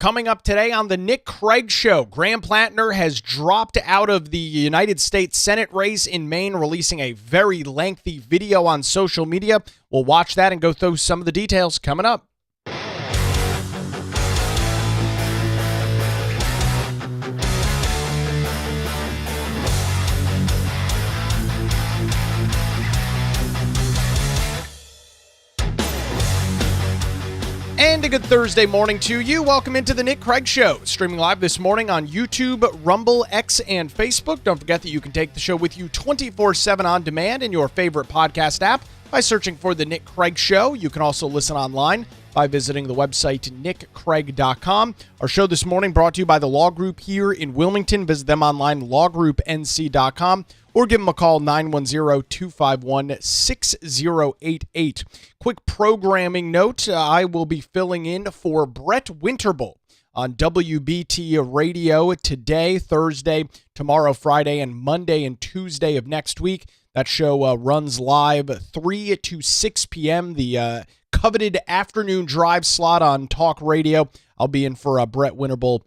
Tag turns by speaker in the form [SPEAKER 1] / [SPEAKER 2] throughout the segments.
[SPEAKER 1] Coming up today on the Nick Craig Show, Graham Platner has dropped out of the United States Senate race in Maine, releasing a very lengthy video on social media. We'll watch that and go through some of the details coming up. And a good Thursday morning to you. Welcome into the Nick Craig Show, streaming live this morning on YouTube, Rumble, X, and Facebook. Don't forget that you can take the show with you 24/7 on demand in your favorite podcast app by searching for the Nick Craig Show. You can also listen online by visiting the website nickcraig.com. Our show this morning brought to you by the Law Group here in Wilmington. Visit them online, lawgroupnc.com, or give them a call, 910-251-6088. Quick programming note, I will be filling in for Brett Winterble on WBT Radio today, Thursday, tomorrow, Friday, and Monday and Tuesday of next week. That show runs live 3 to 6 p.m., the coveted afternoon drive slot on talk radio. I'll be in for Brett Winterble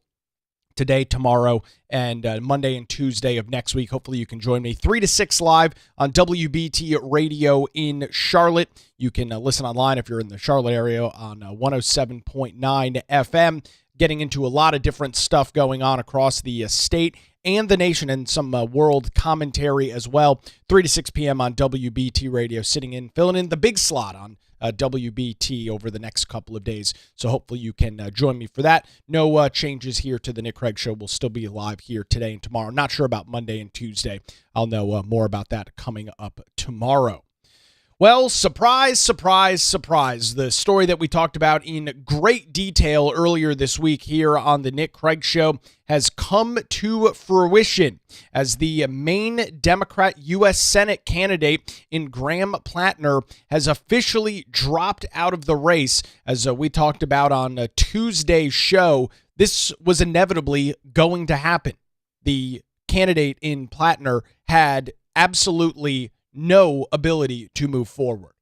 [SPEAKER 1] today, tomorrow, and Monday and Tuesday of next week. Hopefully you can join me 3 to 6 live on WBT Radio in Charlotte. You can listen online if you're in the Charlotte area on 107.9 FM. Getting into a lot of different stuff going on across the state and the nation, and some world commentary as well. 3 to 6 p.m. on WBT Radio, filling in the big slot on WBT over the next couple of days. So hopefully you can join me for that. No changes here to the Nick Craig Show. We'll still be live here today and tomorrow. Not sure about Monday and Tuesday. I'll know more about that coming up tomorrow. Well, surprise, surprise, surprise. The story that we talked about in great detail earlier this week here on the Nick Craig Show has come to fruition as the Maine Democrat U.S. Senate candidate in Graham Platner has officially dropped out of the race. As we talked about on Tuesday's show, this was inevitably going to happen. The candidate in Platner had absolutely no ability to move forward.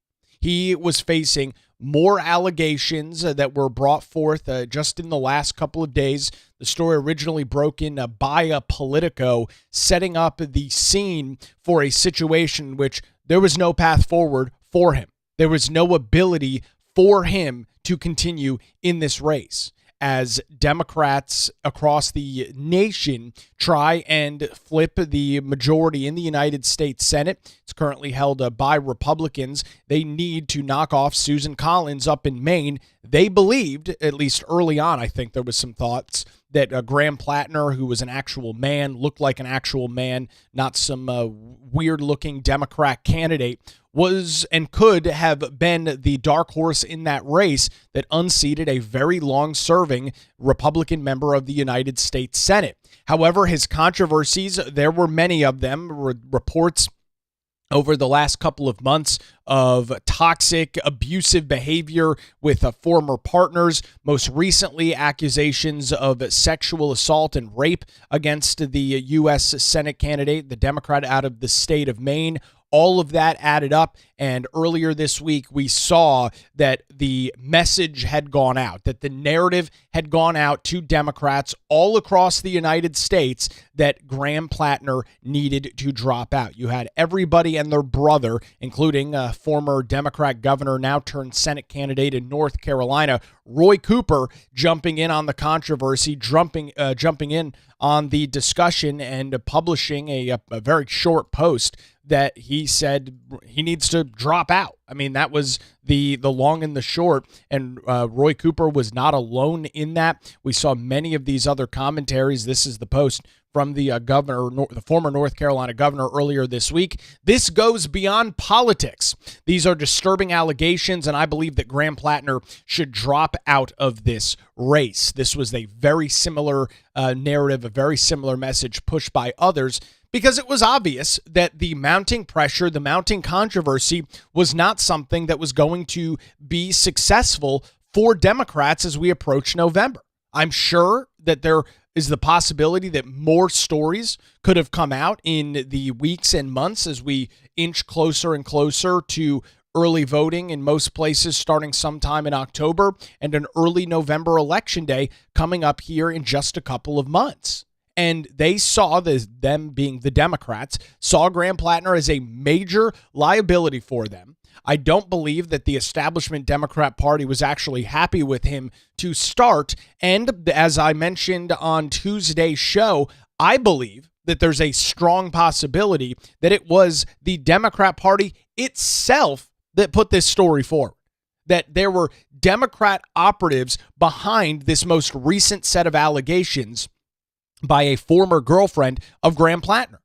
[SPEAKER 1] He was facing more allegations that were brought forth just in the last couple of days. The story originally broke in by Politico, setting up the scene for a situation in which there was no path forward for him. There was no ability for him to continue in this race, as Democrats across the nation try and flip the majority in the United States Senate. It's currently held by Republicans. They need to knock off Susan Collins up in Maine. They believed, at least early on, I think there was some thoughts, that Graham Platner, who was an actual man, looked like an actual man, not some weird-looking Democrat candidate, was and could have been the dark horse in that race that unseated a very long-serving Republican member of the United States Senate. However, his controversies, there were many of them, reports over the last couple of months of toxic, abusive behavior with former partners, most recently accusations of sexual assault and rape against the U.S. Senate candidate, the Democrat out of the state of Maine. All of that added up, and earlier this week we saw that the message had gone out, that the narrative had gone out to Democrats all across the United States that Graham Platner needed to drop out. You had everybody and their brother, including former Democrat governor, now turned Senate candidate in North Carolina, Roy Cooper, jumping in on the controversy, jumping in on the discussion and publishing a very short post that he said he needs to drop out. I mean, that was the long and the short, and Roy Cooper was not alone in that. We saw many of these other commentaries. This is the post from the governor, the former North Carolina governor, earlier this week. This goes beyond politics. These are disturbing allegations, and I believe that Graham Platner should drop out of this race. This was a very similar narrative, a very similar message pushed by others, because it was obvious that the mounting pressure, the mounting controversy was not something that was going to be successful for Democrats as we approach November. I'm sure that there is the possibility that more stories could have come out in the weeks and months as we inch closer and closer to early voting in most places starting sometime in October, and an early November election day coming up here in just a couple of months. And they saw them being the Democrats, saw Graham Platner as a major liability for them. I don't believe that the establishment Democrat Party was actually happy with him to start. And as I mentioned on Tuesday's show, I believe that there's a strong possibility that it was the Democrat Party itself that put this story forward, that there were Democrat operatives behind this most recent set of allegations by a former girlfriend of Graham Platner.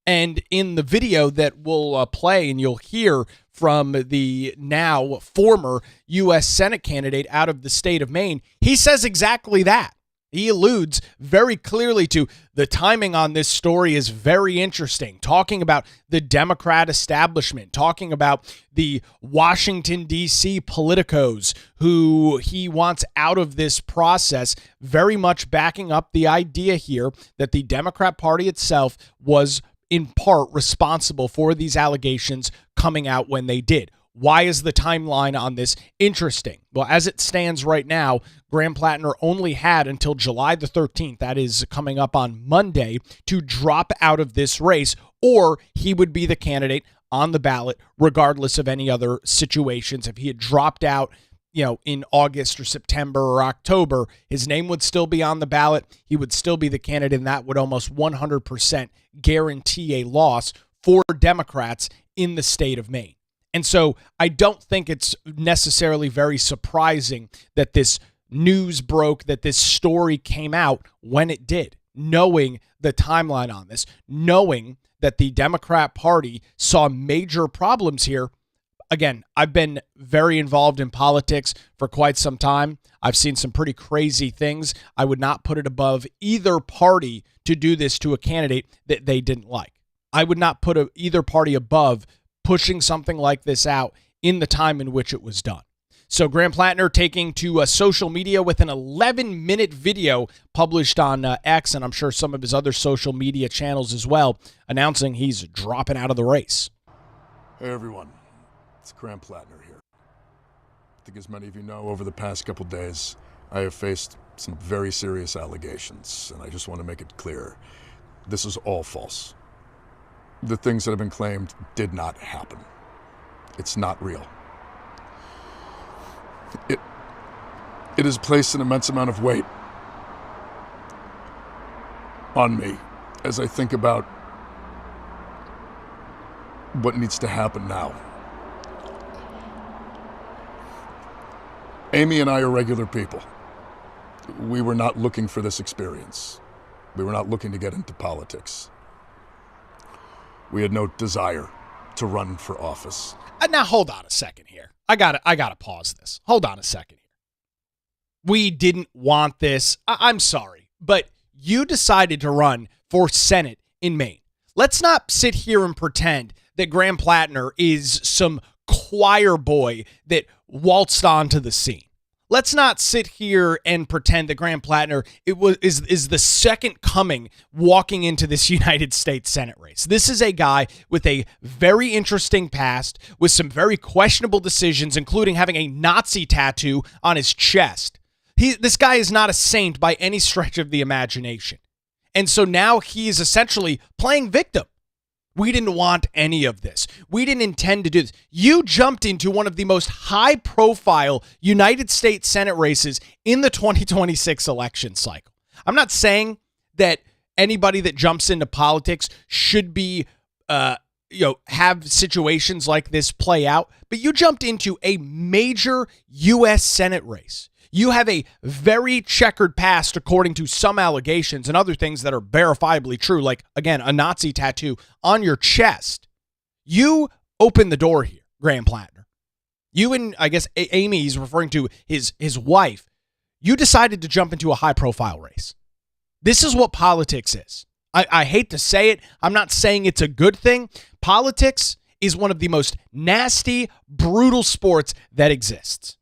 [SPEAKER 1] And in the video that we'll play and you'll hear from the now former U.S. Senate candidate out of the state of Maine, he says exactly that. He alludes very clearly to the timing on this story is very interesting, talking about the Democrat establishment, talking about the Washington, D.C. politicos who he wants out of this process, very much backing up the idea here that the Democrat Party itself was in part responsible for these allegations coming out when they did. Why is the timeline on this interesting? Well, as it stands right now, Graham Platner only had until July the 13th, that is coming up on Monday, to drop out of this race, or he would be the candidate on the ballot regardless of any other situations. If he had dropped out, in August or September or October, his name would still be on the ballot. He would still be the candidate, and that would almost 100% guarantee a loss for Democrats in the state of Maine. And so I don't think it's necessarily very surprising that this news broke, that this story came out when it did, knowing the timeline on this, knowing that the Democrat Party saw major problems here. Again, I've been very involved in politics for quite some time. I've seen some pretty crazy things. I would not put it above either party to do this to a candidate that they didn't like. I would not put either party above pushing something like this out in the time in which it was done. So Graham Platner taking to social media with an 11-minute video published on X, and I'm sure some of his other social media channels as well, announcing he's dropping out of the race.
[SPEAKER 2] Hey everyone, it's Graham Platner here. I think as many of you know, over the past couple days, I have faced some very serious allegations, and I just want to make it clear, this is all false. The things that have been claimed did not happen. It's not real. It has placed an immense amount of weight on me as I think about what needs to happen now. Amy and I are regular people. We were not looking for this experience. We were not looking to get into politics. We had no desire to run for office.
[SPEAKER 1] Now, hold on a second here. I gotta pause this. Hold on a second here. We didn't want this. I'm sorry, but you decided to run for Senate in Maine. Let's not sit here and pretend that Graham Platner is some choir boy that waltzed onto the scene. Let's not sit here and pretend that Graham Platner is the second coming walking into this United States Senate race. This is a guy with a very interesting past, with some very questionable decisions, including having a Nazi tattoo on his chest. This guy is not a saint by any stretch of the imagination. And so now he is essentially playing victim. We didn't want any of this. We didn't intend to do this. You jumped into one of the most high-profile United States Senate races in the 2026 election cycle. I'm not saying that anybody that jumps into politics should be, have situations like this play out, but you jumped into a major U.S. Senate race. You have a very checkered past according to some allegations and other things that are verifiably true, like, again, a Nazi tattoo on your chest. You opened the door here, Graham Platner. You and, I guess, Amy, he's referring to his wife. You decided to jump into a high-profile race. This is what politics is. I hate to say it. I'm not saying it's a good thing. Politics is one of the most nasty, brutal sports that exists.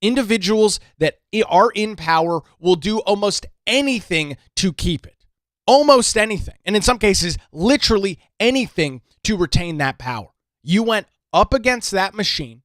[SPEAKER 1] Individuals that are in power will do almost anything to keep it. Almost anything. And in some cases, literally anything to retain that power. You went up against that machine.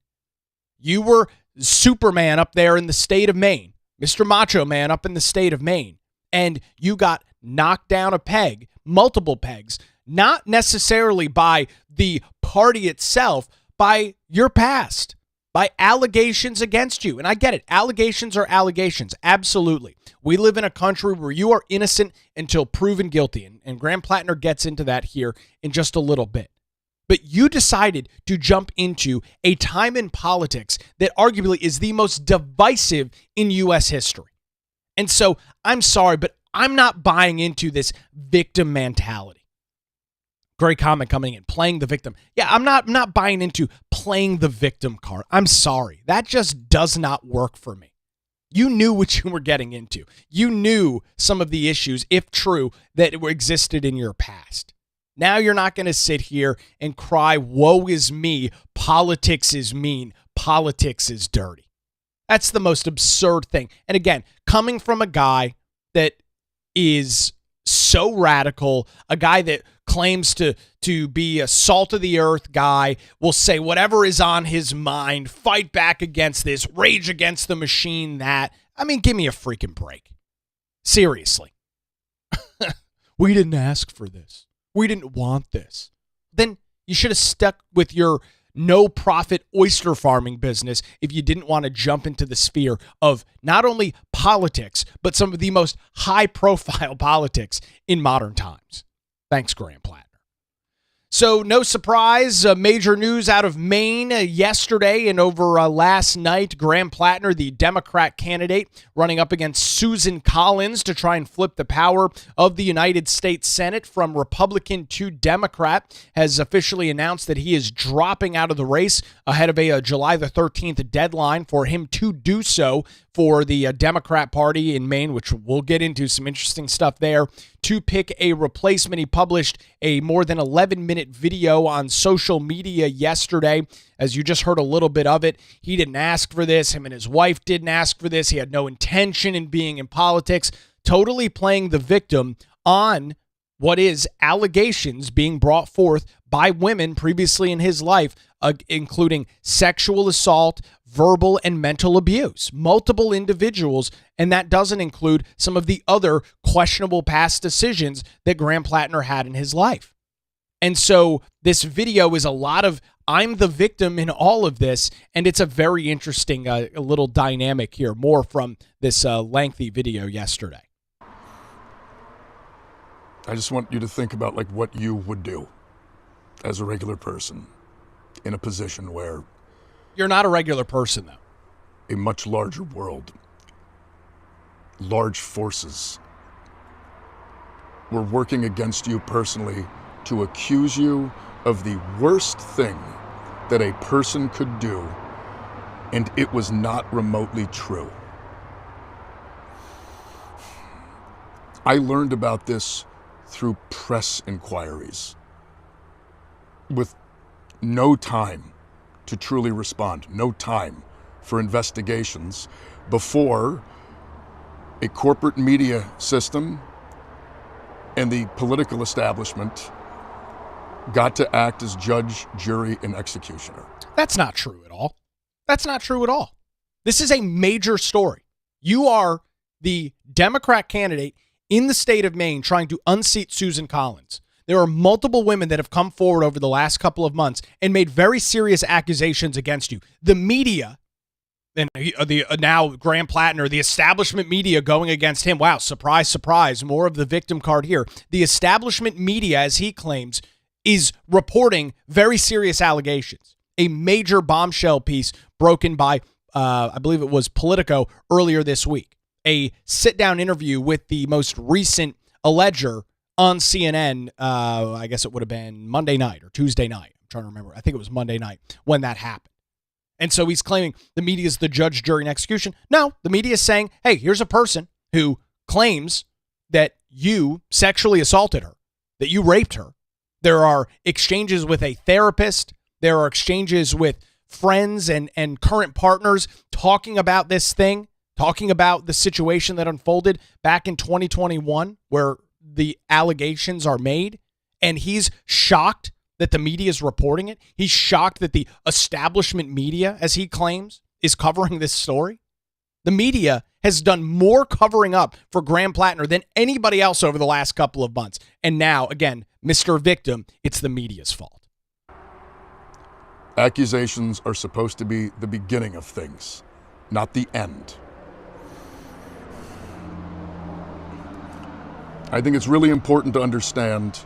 [SPEAKER 1] You were Superman up there in the state of Maine, Mr. Macho Man up in the state of Maine, and you got knocked down a peg, multiple pegs, not necessarily by the party itself, by your past, by allegations against you. And I get it. Allegations are allegations. Absolutely. We live in a country where you are innocent until proven guilty. And Graham Platner gets into that here in just a little bit. But you decided to jump into a time in politics that arguably is the most divisive in U.S. history. And so I'm sorry, but I'm not buying into this victim mentality. Great comment coming in, playing the victim. Yeah, I'm not buying into playing the victim card. I'm sorry. That just does not work for me. You knew what you were getting into. You knew some of the issues, if true, that existed in your past. Now you're not going to sit here and cry, woe is me, politics is mean, politics is dirty. That's the most absurd thing. And again, coming from a guy that is so radical, a guy that claims to be a salt of the earth guy, will say whatever is on his mind, fight back against this, rage against the machine that. I mean, give me a freaking break. Seriously. We didn't ask for this. We didn't want this. Then you should have stuck with your no-profit oyster farming business if you didn't want to jump into the sphere of not only politics, but some of the most high-profile politics in modern times. Thanks, Graham Platner. So no surprise, major news out of Maine yesterday and over last night. Graham Platner, the Democrat candidate, running up against Susan Collins to try and flip the power of the United States Senate from Republican to Democrat, has officially announced that he is dropping out of the race ahead of a July the 13th deadline for him to do so for the Democrat Party in Maine, which we'll get into some interesting stuff there, to pick a replacement. He published a more than 11-minute video on social media yesterday. As you just heard a little bit of it, he didn't ask for this. Him and his wife didn't ask for this. He had no intention in being in politics, totally playing the victim on what is allegations being brought forth by women previously in his life, including sexual assault, verbal and mental abuse, multiple individuals, and that doesn't include some of the other questionable past decisions that Graham Platner had in his life. And so this video is a lot of I'm the victim in all of this, and it's a very interesting little dynamic here, more from this lengthy video yesterday.
[SPEAKER 2] I just want you to think about like what you would do as a regular person in a position where
[SPEAKER 1] you're not a regular person, though.
[SPEAKER 2] A much larger world, large forces were working against you personally to accuse you of the worst thing that a person could do, and it was not remotely true. I learned about this through press inquiries with no time to truly respond, no time for investigations before a corporate media system and the political establishment got to act as judge, jury, and executioner.
[SPEAKER 1] That's not true at all. That's not true at all. This is a major story. You are the Democrat candidate in the state of Maine trying to unseat Susan Collins. There are multiple women that have come forward over the last couple of months and made very serious accusations against you. The media, and now Graham Platner, the establishment media going against him. Wow, surprise, surprise, more of the victim card here. The establishment media, as he claims, is reporting very serious allegations. A major bombshell piece broken by, I believe it was Politico earlier this week. A sit-down interview with the most recent alleger on CNN, I guess it would have been Monday night or Tuesday night. I'm trying to remember. I think it was Monday night when that happened. And so he's claiming the media is the judge, jury, and execution. No, the media is saying, hey, here's a person who claims that you sexually assaulted her, that you raped her. There are exchanges with a therapist. There are exchanges with friends and current partners talking about this thing, talking about the situation that unfolded back in 2021 where the allegations are made, and he's shocked that the media is reporting it. He's shocked that the establishment media, as he claims, is covering this story. The media has done more covering up for Graham Platner than anybody else over the last couple of months. And now, again, Mr. Victim, it's the media's fault.
[SPEAKER 2] Accusations are supposed to be the beginning of things, not the end. I think it's really important to understand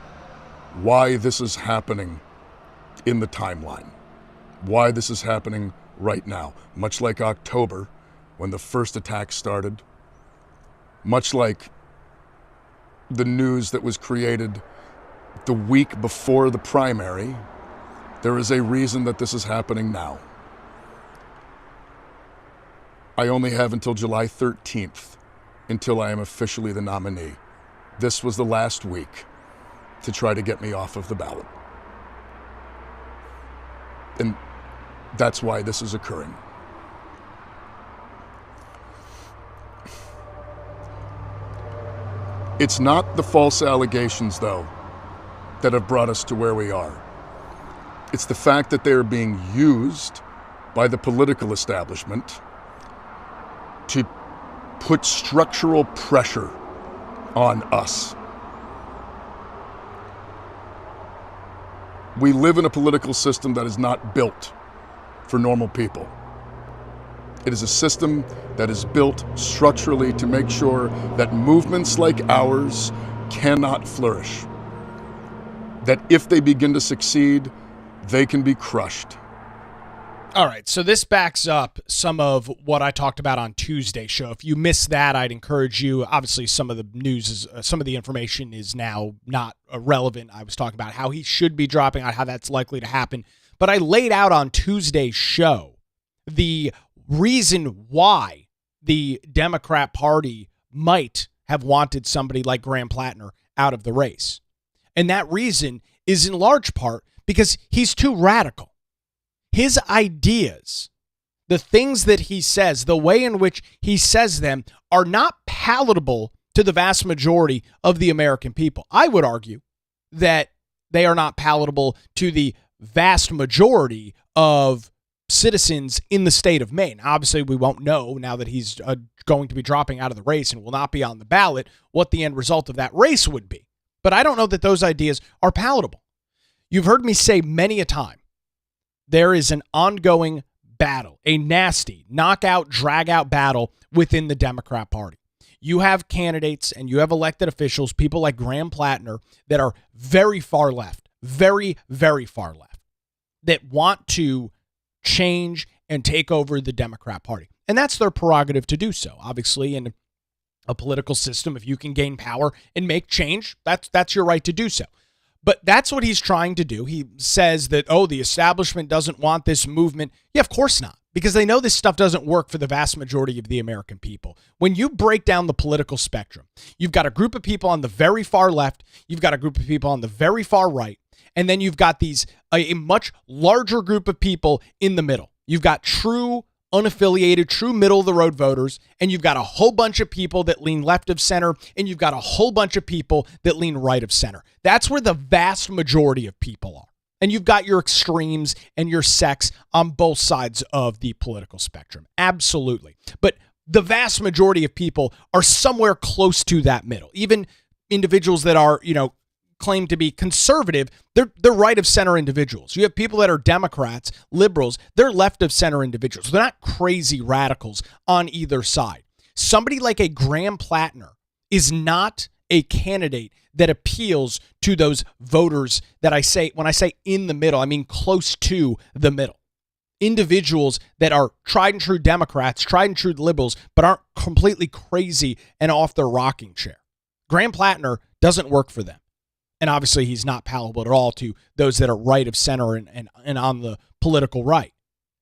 [SPEAKER 2] why this is happening in the timeline, why this is happening right now, much like October, when the first attack started, much like the news that was created the week before the primary. There is a reason that this is happening now. I only have until July 13th until I am officially the nominee. This was the last week to try to get me off of the ballot. And that's why this is occurring. It's not the false allegations, though, that have brought us to where we are. It's the fact that they are being used by the political establishment to put structural pressure on us. We live in a political system that is not built for normal people. It is a system that is built structurally to make sure that movements like ours cannot flourish. That if they begin to succeed, they can be crushed.
[SPEAKER 1] All right, so this backs up some of what I talked about on Tuesday's show. If you missed that, I'd encourage you. Obviously, some of the news is, some of the information is now not relevant. I was talking about how he should be dropping out, how that's likely to happen. But I laid out on Tuesday's show the reason why the Democrat Party might have wanted somebody like Graham Platner out of the race. And that reason is in large part because he's too radical. His ideas, the things that he says, the way in which he says them are not palatable to the vast majority of the American people. I would argue that they are not palatable to the vast majority of citizens in the state of Maine. Obviously, we won't know now that he's going to be dropping out of the race and will not be on the ballot what the end result of that race would be. But I don't know that those ideas are palatable. You've heard me say many a time, there is an ongoing battle, a nasty knockout, drag-out battle within the Democrat Party. You have candidates and you have elected officials, people like Graham Platner, that are very far left, very, very far left, that want to change and take over the Democrat Party. And that's their prerogative to do so. Obviously, in a political system, if you can gain power and make change, that's your right to do so. But that's what he's trying to do. He says that, the establishment doesn't want this movement. Yeah, of course not, because they know this stuff doesn't work for the vast majority of the American people. When you break down the political spectrum, you've got a group of people on the very far left, you've got a group of people on the very far right, and then you've got a much larger group of people in the middle. You've got true unaffiliated, true middle-of-the-road voters, and you've got a whole bunch of people that lean left of center, and you've got a whole bunch of people that lean right of center. That's where the vast majority of people are. And you've got your extremes and your sects on both sides of the political spectrum. Absolutely. But the vast majority of people are somewhere close to that middle. Even individuals that are, claim to be conservative, they're right of center individuals. You have people that are Democrats, liberals, they're left of center individuals. They're not crazy radicals on either side. Somebody like a Graham Platner is not a candidate that appeals to those voters that when I say in the middle, I mean close to the middle. Individuals that are tried and true Democrats, tried and true liberals, but aren't completely crazy and off their rocking chair. Graham Platner doesn't work for them. And obviously, he's not palatable at all to those that are right of center and on the political right.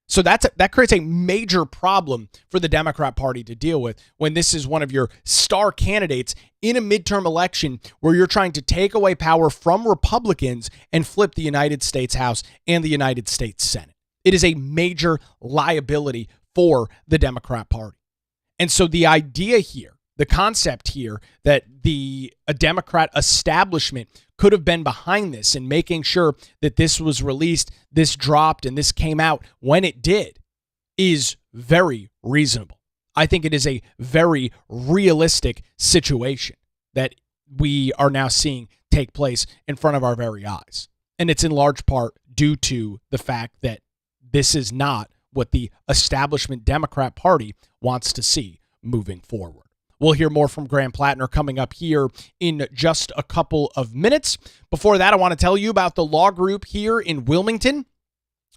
[SPEAKER 1] So that creates a major problem for the Democrat Party to deal with when this is one of your star candidates in a midterm election where you're trying to take away power from Republicans and flip the United States House and the United States Senate. It is a major liability for the Democrat Party. And so the idea here The concept here that a Democrat establishment could have been behind this and making sure that this was released, this dropped, and this came out when it did is very reasonable. I think it is a very realistic situation that we are now seeing take place in front of our very eyes. And it's in large part due to the fact that this is not what the establishment Democrat Party wants to see moving forward. We'll hear more from Graham Platner coming up here in just a couple of minutes. Before that, I want to tell you about the law group here in Wilmington.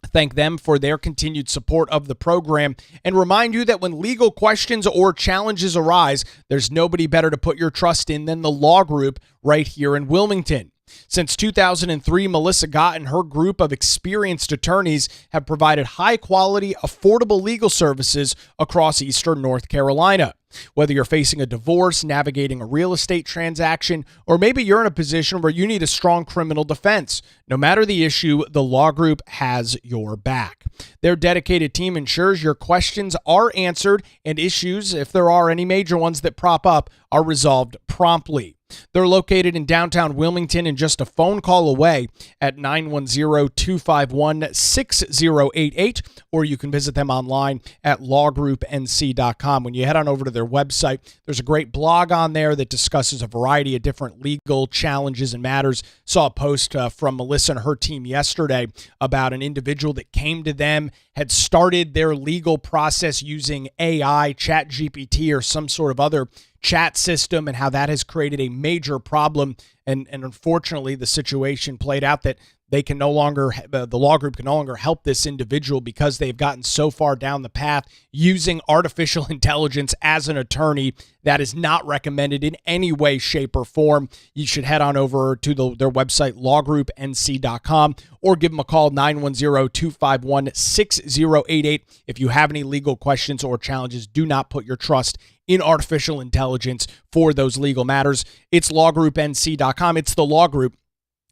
[SPEAKER 1] Thank them for their continued support of the program and remind you that when legal questions or challenges arise, there's nobody better to put your trust in than the law group right here in Wilmington. Since 2003, Melissa Gott and her group of experienced attorneys have provided high-quality, affordable legal services across eastern North Carolina. Whether you're facing a divorce, navigating a real estate transaction, or maybe you're in a position where you need a strong criminal defense, no matter the issue, the law group has your back. Their dedicated team ensures your questions are answered and issues, if there are any major ones that prop up, are resolved promptly. They're located in downtown Wilmington and just a phone call away at 910-251-6088, or you can visit them online at lawgroupnc.com. When you head on over to their website, there's a great blog on there that discusses a variety of different legal challenges and matters. Saw a post from Melissa and her team yesterday about an individual that came to them, had started their legal process using AI, ChatGPT, or some sort of other chat system, and how that has created a major problem. And unfortunately, the situation played out that they can no longer, the law group can no longer help this individual because they've gotten so far down the path using artificial intelligence as an attorney. That is not recommended in any way, shape, or form. You should head on over to their website, lawgroupnc.com, or give them a call, 910-251-6088. If you have any legal questions or challenges, do not put your trust in artificial intelligence for those legal matters. It's lawgroupnc.com. It's the law group.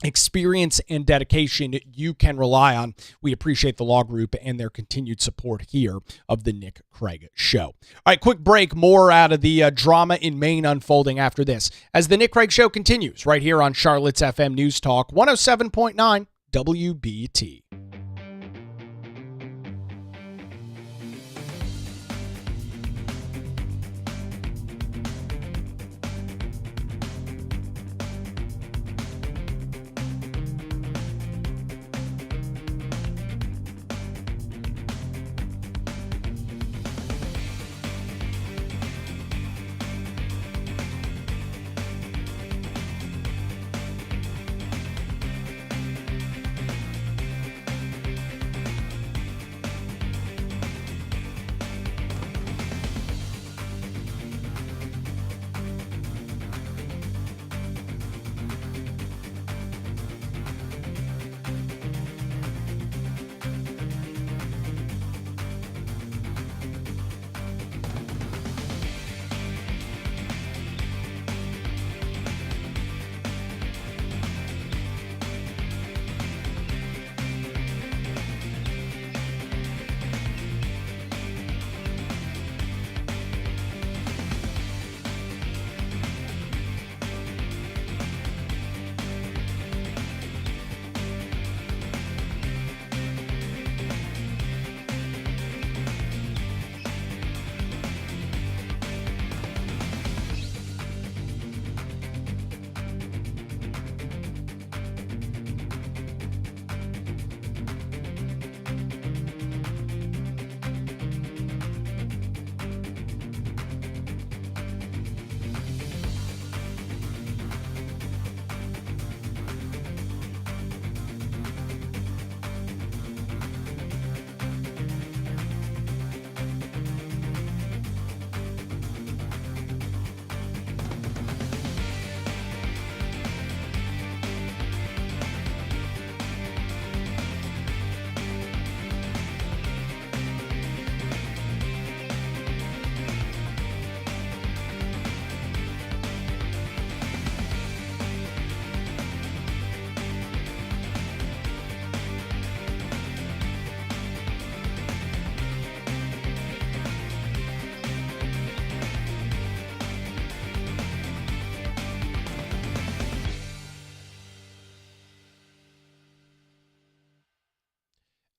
[SPEAKER 1] Experience and dedication you can rely on. We appreciate the law group and their continued support here of the Nick Craig Show. All right, quick break. More out of the drama in Maine unfolding after this as the Nick Craig Show continues right here on Charlotte's FM News Talk 107.9 WBT.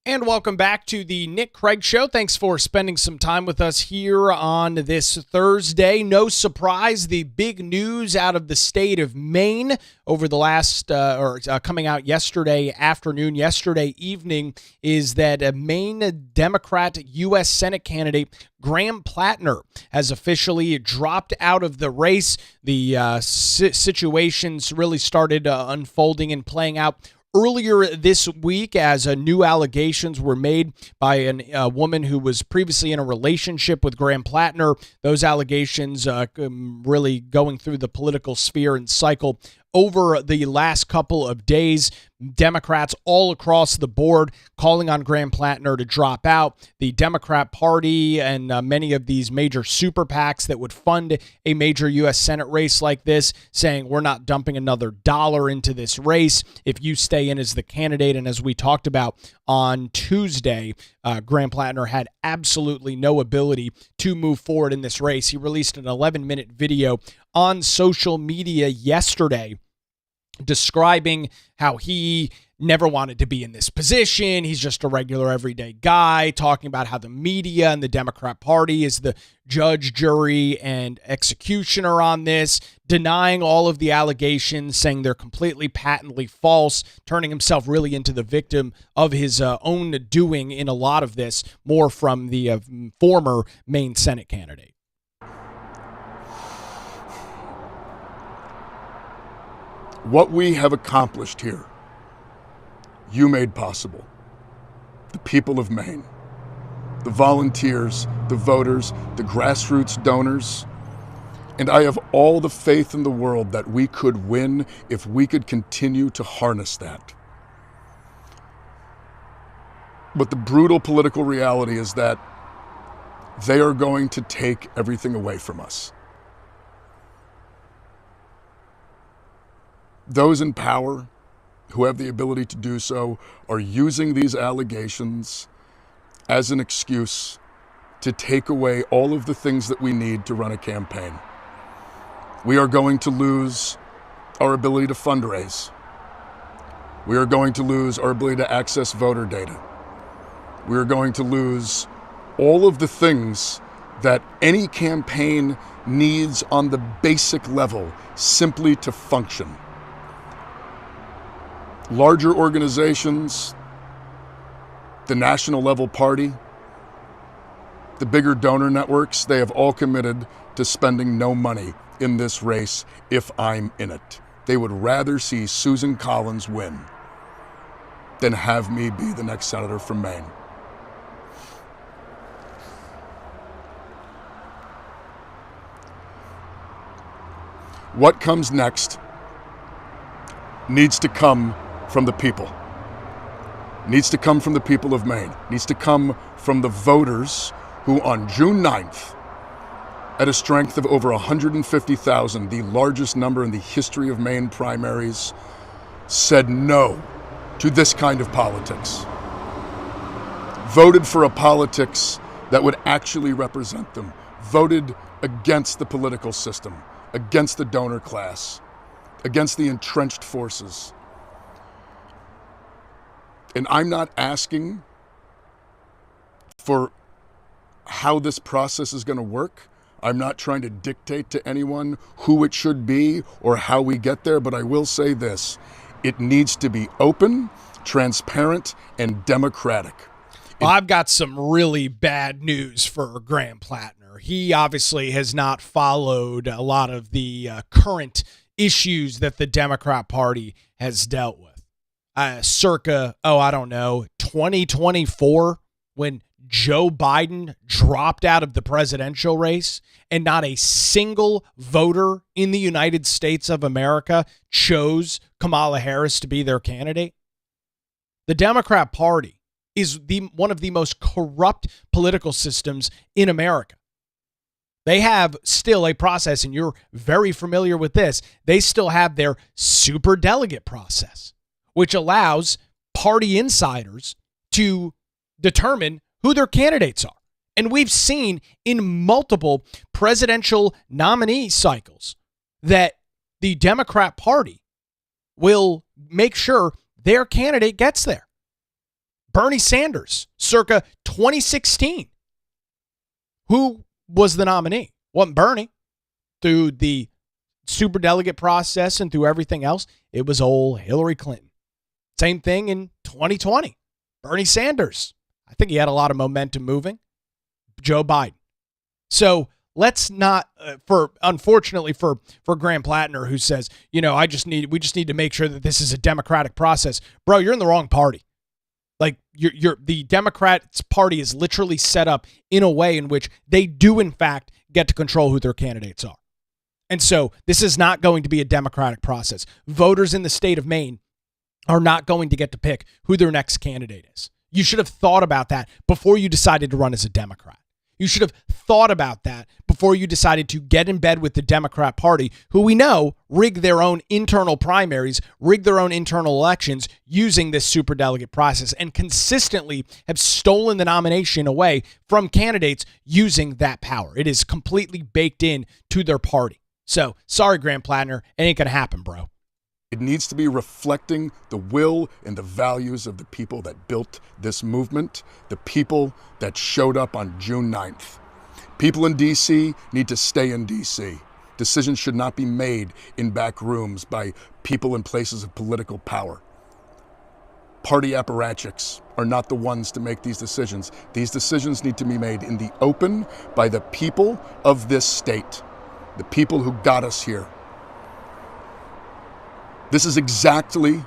[SPEAKER 1] And welcome back to the Nick Craig Show. Thanks for spending some time with us here on this Thursday. No surprise, the big news out of the state of Maine over the last, coming out yesterday afternoon, yesterday evening, is that a Maine Democrat U.S. Senate candidate, Graham Platner, has officially dropped out of the race. The situations really started unfolding and playing out earlier this week as new allegations were made by a woman who was previously in a relationship with Graham Platner. Those allegations really going through the political sphere and cycle over the last couple of days. Democrats all across the board calling on Graham Platner to drop out. The Democrat Party and many of these major super PACs that would fund a major U.S. Senate race like this saying we're not dumping another dollar into this race if you stay in as the candidate. And as we talked about on Tuesday, Graham Platner had absolutely no ability to move forward in this race. He released an 11-minute video on social media yesterday describing how he never wanted to be in this position. He's just a regular everyday guy, talking about how the media and the Democrat Party is the judge, jury, and executioner on this, denying all of the allegations, saying they're completely patently false, turning himself really into the victim of his own doing in a lot of this, more from the former Maine Senate candidate.
[SPEAKER 2] What we have accomplished here, you made possible. The people of Maine, the volunteers, the voters, the grassroots donors, and I have all the faith in the world that we could win if we could continue to harness that. But the brutal political reality is that they are going to take everything away from us. Those in power who have the ability to do so are using these allegations as an excuse to take away all of the things that we need to run a campaign. We are going to lose our ability to fundraise. We are going to lose our ability to access voter data. We are going to lose all of the things that any campaign needs on the basic level simply to function. Larger organizations, the national level party, the bigger donor networks, they have all committed to spending no money in this race if I'm in it. They would rather see Susan Collins win than have me be the next senator from Maine. What comes next needs to come from the people. Needs to come from the people of Maine. Needs to come from the voters who on June 9th, at a strength of over 150,000, the largest number in the history of Maine primaries, said no to this kind of politics. Voted for a politics that would actually represent them. Voted against the political system, against the donor class, against the entrenched forces. And I'm not asking for how this process is going to work. I'm not trying to dictate to anyone who it should be or how we get there, but I will say this. It needs to be open, transparent, and democratic.
[SPEAKER 1] Well, I've got some really bad news for Graham Platner. He obviously has not followed a lot of the current issues that the Democrat Party has dealt with. Circa, 2024, when Joe Biden dropped out of the presidential race and not a single voter in the United States of America chose Kamala Harris to be their candidate. The Democrat Party is one of the most corrupt political systems in America. They have still a process, and you're very familiar with this. They still have their superdelegate process, which allows party insiders to determine who their candidates are. And we've seen in multiple presidential nominee cycles that the Democrat Party will make sure their candidate gets there. Bernie Sanders, circa 2016. Who was the nominee? Wasn't Bernie. Through the superdelegate process and through everything else, it was old Hillary Clinton. Same thing in 2020. Bernie Sanders. I think he had a lot of momentum moving. Joe Biden. So let's not, unfortunately for Graham Platner, who says, we just need to make sure that this is a democratic process. Bro, you're in the wrong party. Like the Democrats party is literally set up in a way in which they do in fact get to control who their candidates are. And so this is not going to be a democratic process. Voters in the state of Maine are not going to get to pick who their next candidate is. You should have thought about that before you decided to run as a Democrat. You should have thought about that before you decided to get in bed with the Democrat Party, who we know rig their own internal primaries, rig their own internal elections using this superdelegate process, and consistently have stolen the nomination away from candidates using that power. It is completely baked in to their party. So, sorry, Graham Platner, it ain't going to happen, bro.
[SPEAKER 2] It needs to be reflecting the will and the values of the people that built this movement, the people that showed up on June 9th. People in D.C. need to stay in D.C. Decisions should not be made in back rooms by people in places of political power. Party apparatchiks are not the ones to make these decisions. These decisions need to be made in the open by the people of this state, the people who got us here. This is exactly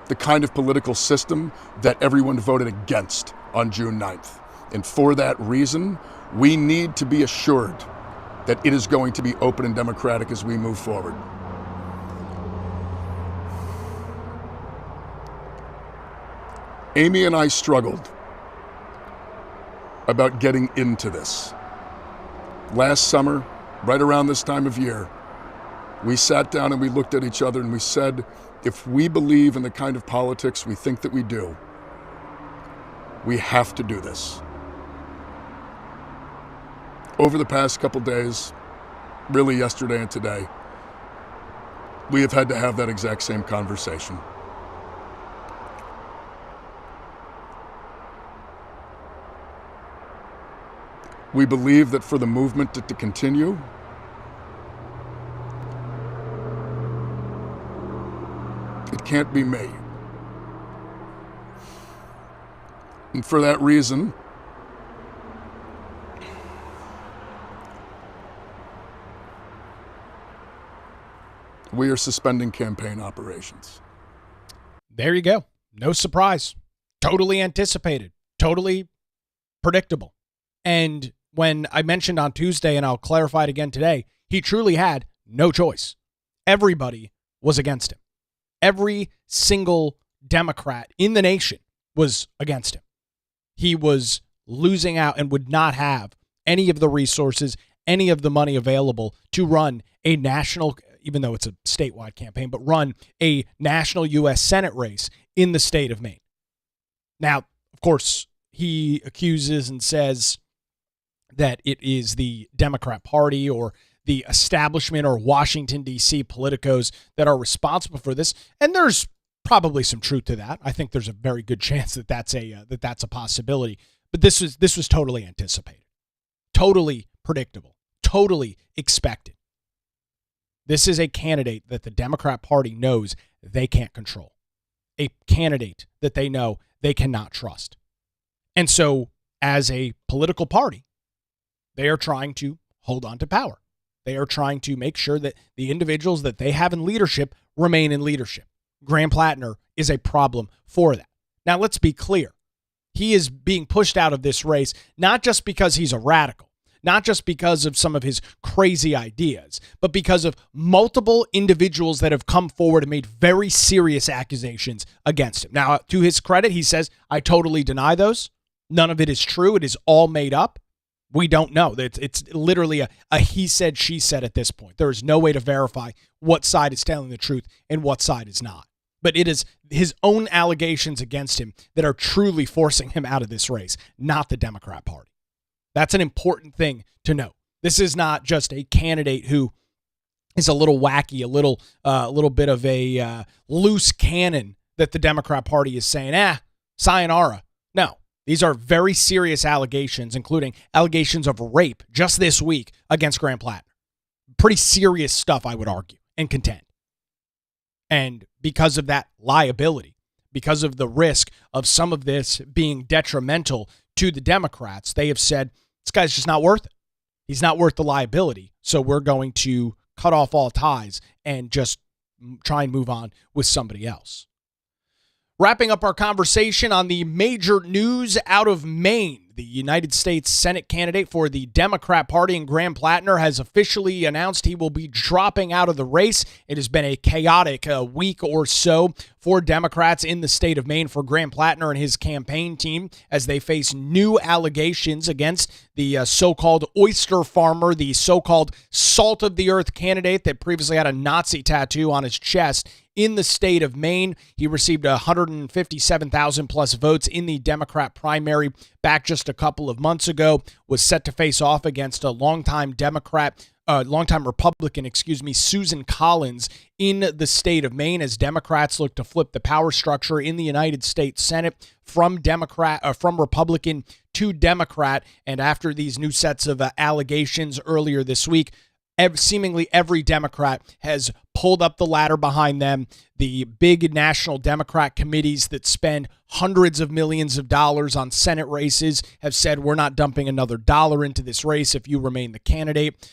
[SPEAKER 2] the kind of political system that everyone voted against on June 9th. And for that reason, we need to be assured that it is going to be open and democratic as we move forward. Amy and I struggled about getting into this. Last summer, right around this time of year, we sat down and we looked at each other and we said, if we believe in the kind of politics we think that we do, we have to do this. Over the past couple days, really yesterday and today, we have had to have that exact same conversation. We believe that for the movement to continue, it can't be me. And for that reason, we are suspending campaign operations.
[SPEAKER 1] There you go. No surprise. Totally anticipated. Totally predictable. And when I mentioned on Tuesday, and I'll clarify it again today, he truly had no choice. Everybody was against him. Every single Democrat in the nation was against him. He was losing out and would not have any of the resources, any of the money available to run a national, even though it's a statewide campaign, but run a national U.S. Senate race in the state of Maine. Now, of course, he accuses and says that it is the Democrat Party or the establishment or Washington, D.C. politicos that are responsible for this. And there's probably some truth to that. I think there's a very good chance that that's a possibility. But this was totally anticipated, totally predictable, totally expected. This is a candidate that the Democrat Party knows they can't control, a candidate that they know they cannot trust. And so as a political party, they are trying to hold on to power. They are trying to make sure that the individuals that they have in leadership remain in leadership. Graham Platner is a problem for that. Now, let's be clear. He is being pushed out of this race, not just because he's a radical, not just because of some of his crazy ideas, but because of multiple individuals that have come forward and made very serious accusations against him. Now, to his credit, he says, I totally deny those. None of it is true. It is all made up. We don't know. It's literally a he said, she said at this point. There is no way to verify what side is telling the truth and what side is not. But it is his own allegations against him that are truly forcing him out of this race, not the Democrat Party. That's an important thing to know. This is not just a candidate who is a little wacky, a little bit of a loose cannon that the Democrat Party is saying, sayonara. No, these are very serious allegations, including allegations of rape just this week against Graham Platner. Pretty serious stuff, I would argue and contend. And because of that liability, because of the risk of some of this being detrimental to the Democrats, they have said, this guy's just not worth it. He's not worth the liability. So we're going to cut off all ties and just try and move on with somebody else. Wrapping up our conversation on the major news out of Maine, the United States Senate candidate for the Democrat Party, and Graham Platner, has officially announced he will be dropping out of the race. It has been a chaotic week or so for Democrats in the state of Maine, for Graham Platner and his campaign team, as they face new allegations against the so-called oyster farmer, the so-called salt of the earth candidate that previously had a Nazi tattoo on his chest in the state of Maine. He received 157,000 plus votes in the Democrat primary back just a couple of months ago, was set to face off against a longtime Republican, Susan Collins in the state of Maine, as Democrats look to flip the power structure in the United States Senate from Republican to Democrat. And after these new sets of allegations earlier this week, seemingly every Democrat has pulled up the ladder behind them. The big national Democrat committees that spend hundreds of millions of dollars on Senate races have said, we're not dumping another dollar into this race if you remain the candidate.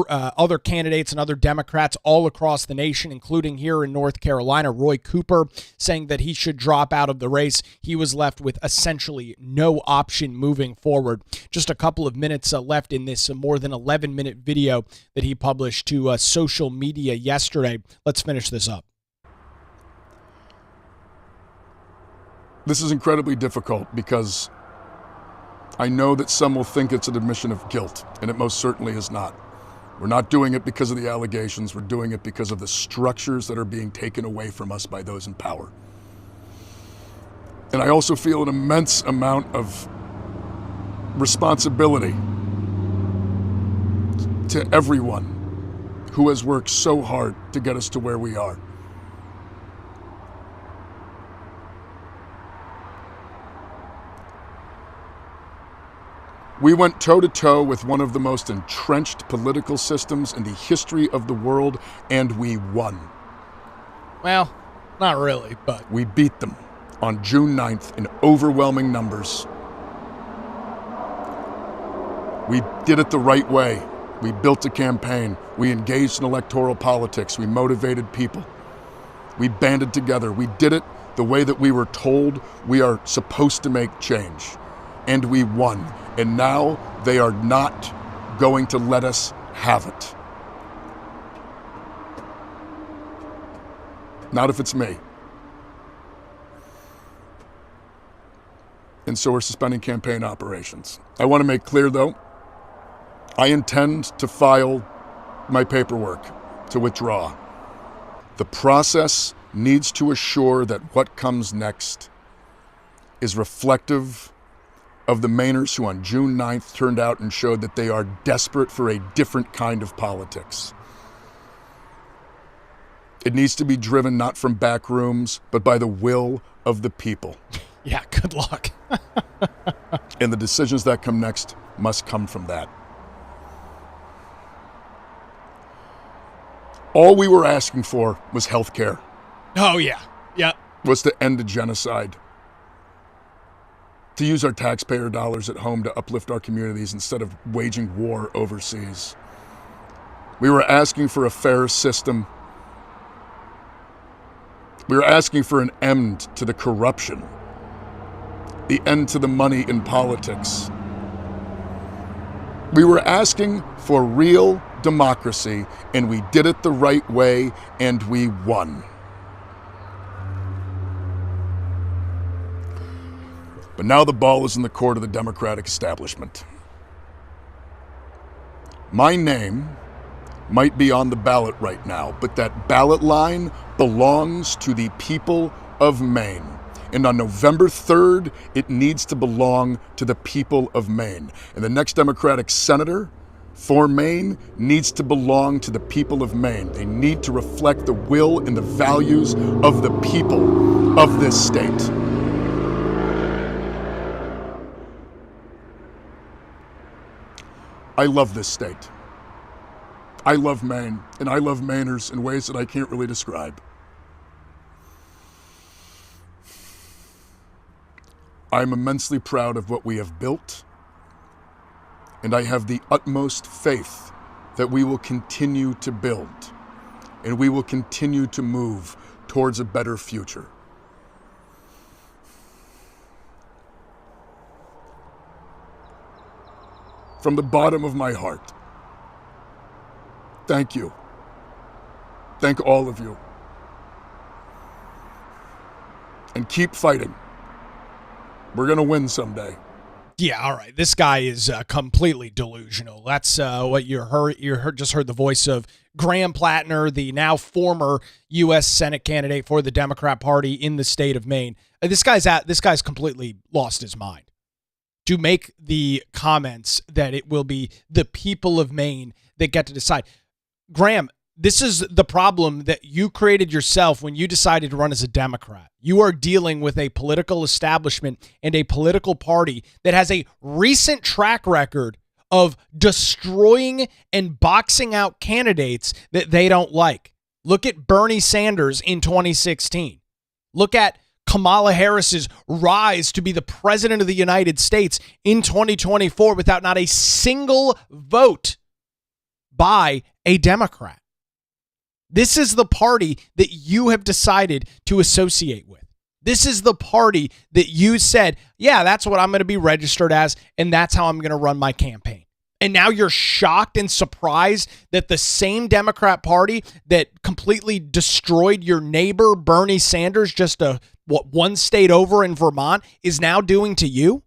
[SPEAKER 1] Other candidates and other Democrats all across the nation, including here in North Carolina, Roy Cooper, saying that he should drop out of the race. He was left with essentially no option moving forward. Just a couple of minutes left in this more than 11-minute video that he published to social media yesterday. Let's finish this up.
[SPEAKER 2] This is incredibly difficult because I know that some will think it's an admission of guilt, and it most certainly is not. We're not doing it because of the allegations. We're doing it because of the structures that are being taken away from us by those in power. And I also feel an immense amount of responsibility to everyone who has worked so hard to get us to where we are. We went toe-to-toe with one of the most entrenched political systems in the history of the world, and we won.
[SPEAKER 1] Well, not really, but...
[SPEAKER 2] We beat them on June 9th in overwhelming numbers. We did it the right way. We built a campaign. We engaged in electoral politics. We motivated people. We banded together. We did it the way that we were told we are supposed to make change. And we won. And now they are not going to let us have it. Not if it's me. And so we're suspending campaign operations. I want to make clear, though, I intend to file my paperwork to withdraw. The process needs to assure that what comes next is reflective of the Mainers who on June 9th turned out and showed that they are desperate for a different kind of politics. It needs to be driven not from back rooms, but by the will of the people.
[SPEAKER 1] Yeah, good luck.
[SPEAKER 2] And the decisions that come next must come from that. All we were asking for was health care.
[SPEAKER 1] Oh, yeah. Yeah.
[SPEAKER 2] Was to end the genocide. To use our taxpayer dollars at home to uplift our communities instead of waging war overseas. We were asking for a fair system. We were asking for an end to the corruption, the end to the money in politics. We were asking for real democracy, and we did it the right way, and we won. But now the ball is in the court of the Democratic establishment. My name might be on the ballot right now, but that ballot line belongs to the people of Maine. And on November 3rd, it needs to belong to the people of Maine. And the next Democratic senator for Maine needs to belong to the people of Maine. They need to reflect the will and the values of the people of this state. I love this state. I love Maine, and I love Mainers in ways that I can't really describe. I'm immensely proud of what we have built, and I have the utmost faith that we will continue to build, and we will continue to move towards a better future. From the bottom of my heart, thank you. Thank all of you. And keep fighting. We're going to win someday.
[SPEAKER 1] Yeah, all right. This guy is completely delusional. That's what you heard. Just heard the voice of Graham Platner, the now former U.S. Senate candidate for the Democrat Party in the state of Maine. This guy's completely lost his mind to make the comments that it will be the people of Maine that get to decide. Graham, this is the problem that you created yourself when you decided to run as a Democrat. You are dealing with a political establishment and a political party that has a recent track record of destroying and boxing out candidates that they don't like. Look at Bernie Sanders in 2016. Look at Kamala Harris's rise to be the president of the United States in 2024 without not a single vote by a Democrat. This is the party that you have decided to associate with. This is the party that you said, yeah, that's what I'm going to be registered as, and that's how I'm going to run my campaign. And now you're shocked and surprised that the same Democrat Party that completely destroyed your neighbor, Bernie Sanders, just one state over in Vermont, is now doing to you?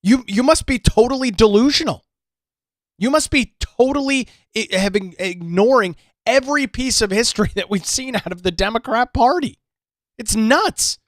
[SPEAKER 1] You must be totally delusional. You must be totally ignoring every piece of history that we've seen out of the Democrat Party. It's nuts.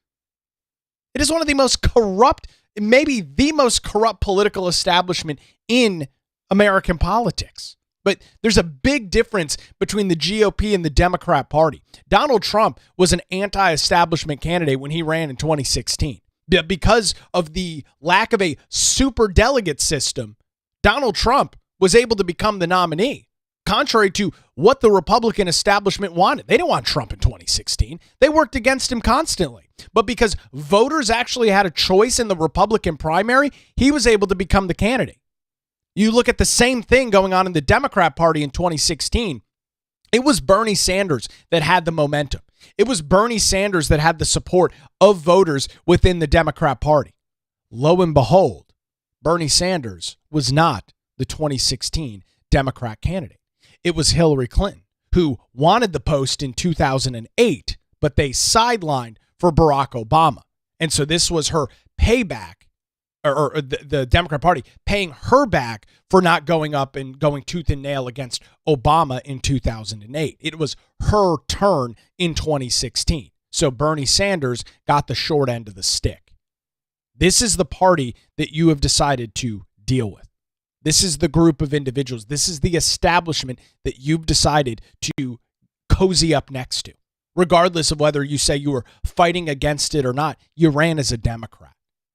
[SPEAKER 1] It is one of the most corrupt, maybe the most corrupt political establishment in American politics. But there's a big difference between the GOP and the Democrat Party. Donald Trump was an anti-establishment candidate when he ran in 2016. Because of the lack of a superdelegate system, Donald Trump was able to become the nominee, contrary to what the Republican establishment wanted. They didn't want Trump in 2016. They worked against him constantly. But because voters actually had a choice in the Republican primary, he was able to become the candidate. You look at the same thing going on in the Democrat Party in 2016. It was Bernie Sanders that had the momentum. It was Bernie Sanders that had the support of voters within the Democrat Party. Lo and behold, Bernie Sanders was not the 2016 Democrat candidate. It was Hillary Clinton, who wanted the post in 2008, but they sidelined for Barack Obama. And so this was her payback, or the Democrat Party paying her back for not going up and going tooth and nail against Obama in 2008. It was her turn in 2016. So Bernie Sanders got the short end of the stick. This is the party that you have decided to deal with. This is the group of individuals. This is the establishment that you've decided to cozy up next to. Regardless of whether you say you were fighting against it or not, you ran as a Democrat.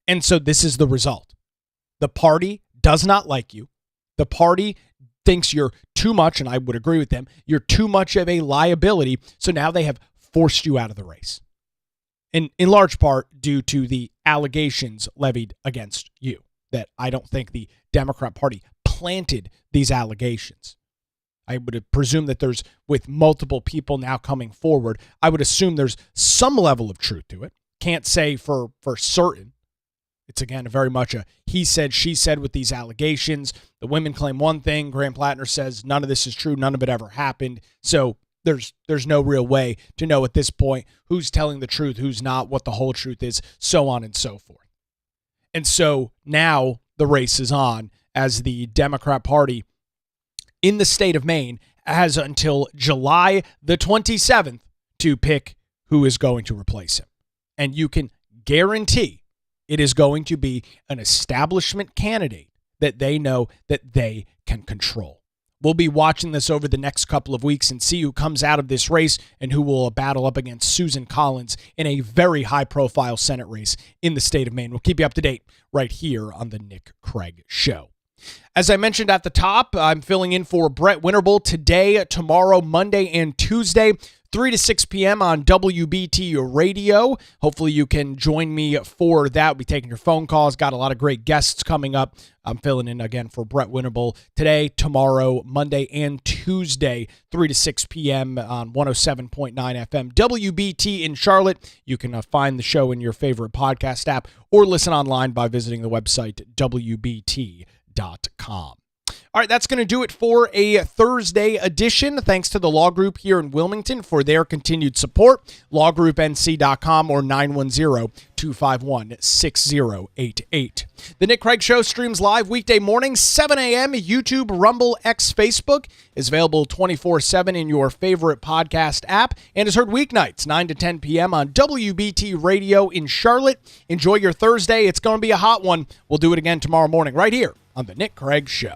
[SPEAKER 1] And so this is the result. The party does not like you. The party thinks you're too much, and I would agree with them, you're too much of a liability, so now they have forced you out of the race. In large part due to the allegations levied against you, that I don't think the Democrat Party planted these allegations. I would presume that there's, with multiple people now coming forward, I would assume there's some level of truth to it. Can't say for certain. It's, again, very much a he said, she said with these allegations. The women claim one thing. Graham Platner says none of this is true. None of it ever happened. So there's no real way to know at this point who's telling the truth, who's not, what the whole truth is, so on and so forth. And so now the race is on as the Democrat Party in the state of Maine has until July the 27th to pick who is going to replace him. And you can guarantee it is going to be an establishment candidate that they know that they can control. We'll be watching this over the next couple of weeks and see who comes out of this race and who will battle up against Susan Collins in a very high-profile Senate race in the state of Maine. We'll keep you up to date right here on the Nick Craig Show. As I mentioned at the top, I'm filling in for Brett Winterble today, tomorrow, Monday, and Tuesday, 3 to 6 p.m. on WBT Radio. Hopefully you can join me for that. We'll be taking your phone calls. Got a lot of great guests coming up. I'm filling in again for Brett Winterble today, tomorrow, Monday, and Tuesday, 3 to 6 p.m. on 107.9 FM. WBT in Charlotte. You can find the show in your favorite podcast app or listen online by visiting the website WBT.com. All right, that's going to do it for a Thursday edition. Thanks to the Law Group here in Wilmington for their continued support. LawGroupNC.com or 910-251-6088. The Nick Craig Show streams live weekday mornings, 7 a.m., YouTube, Rumble, X, Facebook. Is available 24/7 in your favorite podcast app and is heard weeknights, 9 to 10 p.m. on WBT Radio in Charlotte. Enjoy your Thursday. It's going to be a hot one. We'll do it again tomorrow morning right here on The Nick Craig Show.